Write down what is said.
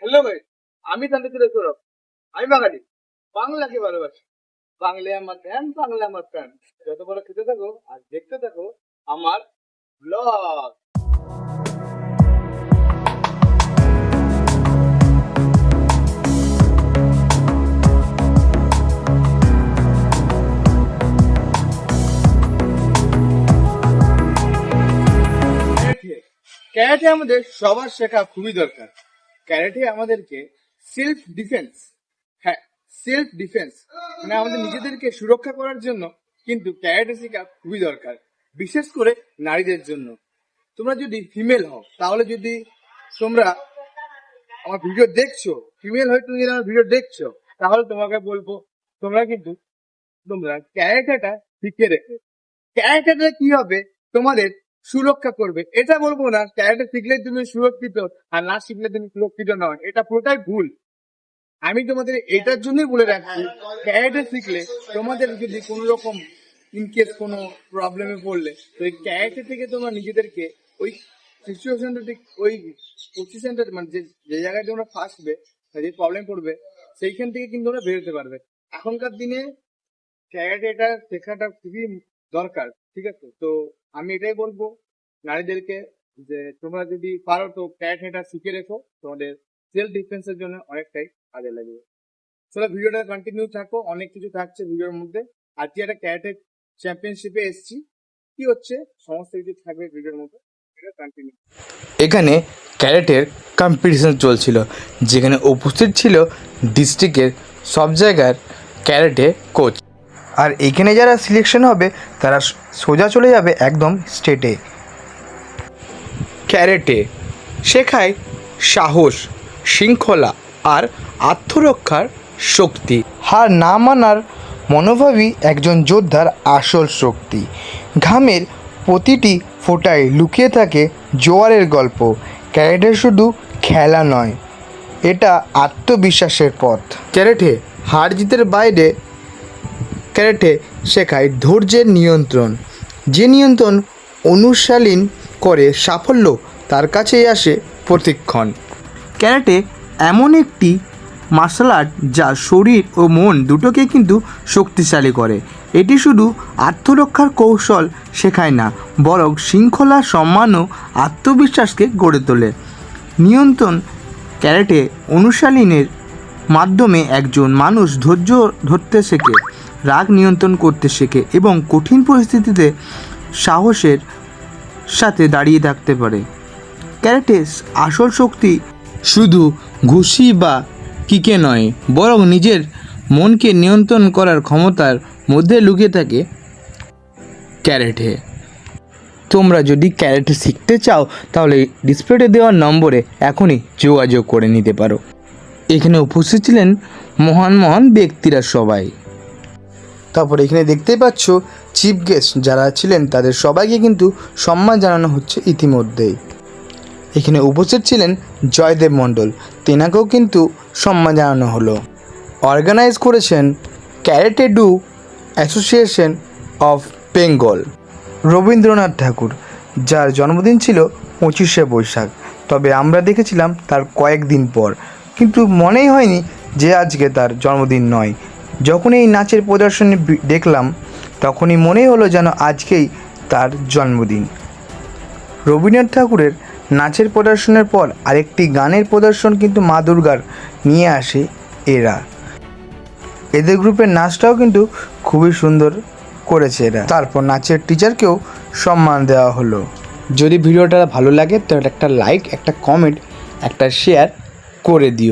Hello ভাই, আমি শান্তিপুর সৌরভ। আমি বাঙালি, বাংলাকে ভালোবাসি। বাংলা আমার ধ্যান, বাংলা আমার প্রাণ। যত বড় খেতে থাকো আর দেখতে থাকো আমার ব্লগ। ক্যারাটে আমাদের সবার শেখা খুবই দরকার। ক্যারাটে আমাদেরকে সেলফ ডিফেন্স, হ্যাঁ সেলফ ডিফেন্স, মানে আমাদের নিজেদেরকে সুরক্ষা করার জন্য কিন্তু ক্যারাটে শেখা খুবই দরকার, বিশেষ করে নারীদের জন্য। তোমরা যদি ফিমেল হও, তাহলে যদি তোমরা আমার ভিডিও দেখছো, ফিমেল হয়ে তুমি যদি আমার ভিডিও দেখছো, তাহলে তোমাকে বলবো তোমরা ক্যারাটেটা শিখে রেখো। ক্যারাটেটা কি হবে, তোমাদের সুরক্ষা করবে। এটা বলবো না ক্যারাটে শিখলে তুমি সুরক্ষিত আর না শিখলে তুমি সুরক্ষিত নয়, এটা পুরোটাই ভুল। আমি তোমাদের এটার জন্যই বলে রাখছি, ক্যারাটে শিখলে তোমাদের যদি কোনো রকম ইনকেস কোনো প্রবলেমে পড়লে, তো এই ক্যারাটে থেকে তোমরা নিজেদেরকে ওই সিচুয়েশনটা ঠিক ওই পজিশনটা, মানে যে জায়গায় তোমরা ফাঁসবে, যে প্রবলেম পড়বে, সেইখান থেকে কিন্তু তোমরা বেরোতে পারবে। এখনকার দিনে ক্যারাটে এটা শেখাটা খুবই দরকার, ঠিক আছে? তো আমি এটাই বলবো নারীদেরকে যে তোমরা যদি পারো তো ক্যারাটেটা শিখে রেখো, তোমাদের সেলফ ডিফেন্সের জন্য অনেকটাই কাজে লাগবে। চলো ভিডিওটা কন্টিনিউ থাকো, অনেক কিছু থাকছে ভিডিওর মধ্যে। আজকে একটা ক্যারাটে চ্যাম্পিয়নশিপে এসেছি, কি হচ্ছে সমস্ত কিছু থাকবে ভিডিওর মধ্যে, ভিডিও কন্টিনিউ। এখানে ক্যারেটের কম্পিটিশন চলছিল, যেখানে উপস্থিত ছিল ডিস্ট্রিক্টের সব জায়গার ক্যারেটে কোচ। আর এখানে যারা সিলেকশন হবে তারা সোজা চলে যাবে একদম স্টেটে। ক্যারেটে শেখায় সাহস, শৃঙ্খলা আর আত্মরক্ষার শক্তি। হার না মানার মনোভাবই একজন যোদ্ধার আসল শক্তি। ঘামের প্রতিটি ফোঁটায় লুকিয়ে থাকে জোয়ারের গল্প। ক্যারেটে শুধু খেলা নয়, এটা আত্মবিশ্বাসের পথ। ক্যারেটে হার জিতের বাইরে ক্যারেটে শেখায় ধৈর্যের নিয়ন্ত্রণ। যে নিয়ন্ত্রণ অনুশীলন করে সাফল্য তার কাছেই আসে প্রতিক্ষণ। ক্যারেটে এমন একটি মার্শাল আর্ট যা শরীর ও মন দুটোকে কিন্তু শক্তিশালী করে। এটি শুধু আত্মরক্ষার কৌশল শেখায় না, বরং শৃঙ্খলা, সম্মান ও আত্মবিশ্বাসকে গড়ে তোলে। নিয়ন্ত্রণ ক্যারেটে অনুশীলনের মাধ্যমে একজন মানুষ ধৈর্য ধরতে শেখে, রাগ নিয়ন্ত্রণ করতে শেখে এবং কঠিন পরিস্থিতিতে সাহসের সাথে দাঁড়িয়ে থাকতে পারে। ক্যারেটে আসল শক্তি শুধু ঘুষি বা কিকে নয়, বরং নিজের মনকে নিয়ন্ত্রণ করার ক্ষমতার মধ্যে লুকিয়ে থাকে ক্যারেটে। তোমরা যদি ক্যারেটে শিখতে চাও তাহলে ডিসপ্লেতে দেওয়ার নম্বরে এখনই যোগাযোগ করে নিতে পারো। এখানে উপস্থিত ছিলেন মহান মহান ব্যক্তিরা সবাই। তারপর এখানে দেখতেই পাচ্ছ চিফ গেস্ট যারা ছিলেন তাদের সবাইকে কিন্তু সম্মান জানানো হচ্ছে ইতিমধ্যেই। এখানে উপস্থিত ছিলেন জয়দেব মণ্ডল, তেনাকেও কিন্তু সম্মান জানানো হলো। অর্গানাইজ করেছেন karate do association of Bengal Rabindranath Thakur, যার জন্মদিন ছিল 25শে বৈশাখ। তবে আমরা দেখেছিলাম তার কয়েকদিন পর, কিন্তু মনেই হয়নি যে আজকে তার জন্মদিন নয়। যখন এই নাচের প্রদর্শনী দেখলাম তখনই মনে হলো যেন আজকেই তার জন্মদিন। রবীন্দ্রনাথ ঠাকুরের নাচের প্রদর্শনের পর আরেকটি গানের প্রদর্শন কিন্তু মা দুর্গার নিয়ে আসে এরা। এদের গ্রুপের নাচটাও কিন্তু খুবই সুন্দর করেছে এরা। তারপর নাচের টিচারকেও সম্মান দেওয়া হলো। যদি ভিডিওটা ভালো লাগে তাহলে একটা লাইক, একটা কমেন্ট, একটা শেয়ার করে দিও।